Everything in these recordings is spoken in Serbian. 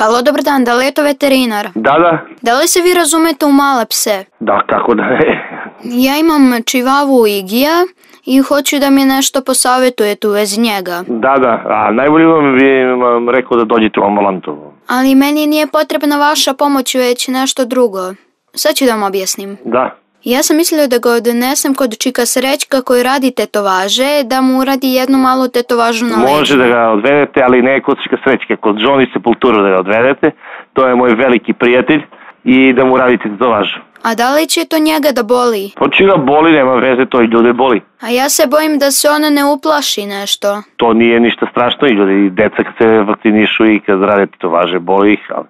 Halo, dobar dan, da li je to veterinar? Da. Da li se vi razumete u male pse? Da, kako da ne. Ja imam čivavu Igija i hoću da mi nešto posavjetujete u vezi njega. Da, a najbolje bi vam rekao da dođete u ambulantu. Ali meni nije potrebna vaša pomoć, već nešto drugo. Sad ću da vam objasnim. Da. Ja sam mislio da ga odnesem kod čika Srećka koji radi tetovaže, da mu uradi jednu malu tetovažu na leđu. Može da ga odvedete, ali ne kod čika Srećka, kod Johnny Sepultura da ga odvedete. To je moj veliki prijatelj i da mu radite tetovažu. A da li će to njega da boli? To će ga boli, nema veze, to i ljude boli. A ja se bojim da se ona ne uplaši nešto. To nije ništa strašno i ljudi, i deca kad se vakcinišu i kad rade tetovaže boli ih, ali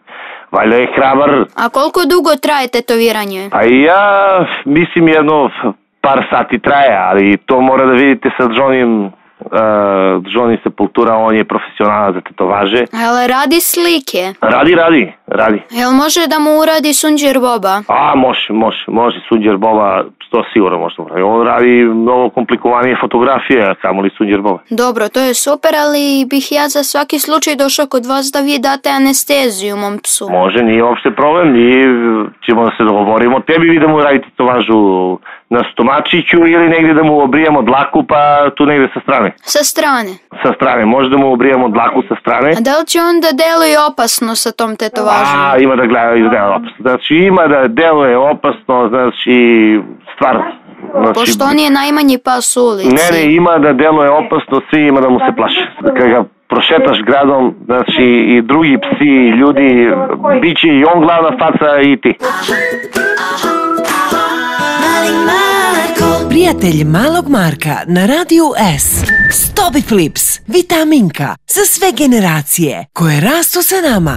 valjda je hrabar. A koliko dugo traje tetoviranje? A ja mislim jedno par sati traje, ali to mora da vidite sa Johnny Sepultura, on je profesionalac za tetovaže. Jel radi slike? Radi. Jel može da mu uradi Sunđer Boba? A, može Sunđer Boba, to sigurno može. On radi mnogo komplikovanije fotografije, kamoli Sunđer Boba. Dobro, to je super, ali bih ja za svaki slučaj došao kod vas da vi date anesteziju mom psu. Može, nije uopšte problem, mi ćemo da se dogovorimo. Tebi vi da mu radite tetovažu na stomačiću ili negdje da mu obrijemo dlaku, pa tu negdje sa strane. Sa strane, može da mu obrijemo dlaku sa strane. A da li će onda deluje opasno sa tom tetovažom? Ima da deluje opasno. Znači ima da deluje opasno, znači stvarno. Pošto on je najmanji pas u ulici. Ne, ima da deluje opasno, svi ima da mu se plaše. Kad ga prošetaš gradom, znači i drugi psi, i ljudi, bit će i on glavna faca i ti. Prijatelj malog Marka na Radiju S. Stobi Flips, vitaminka za sve generacije koje rastu sa nama.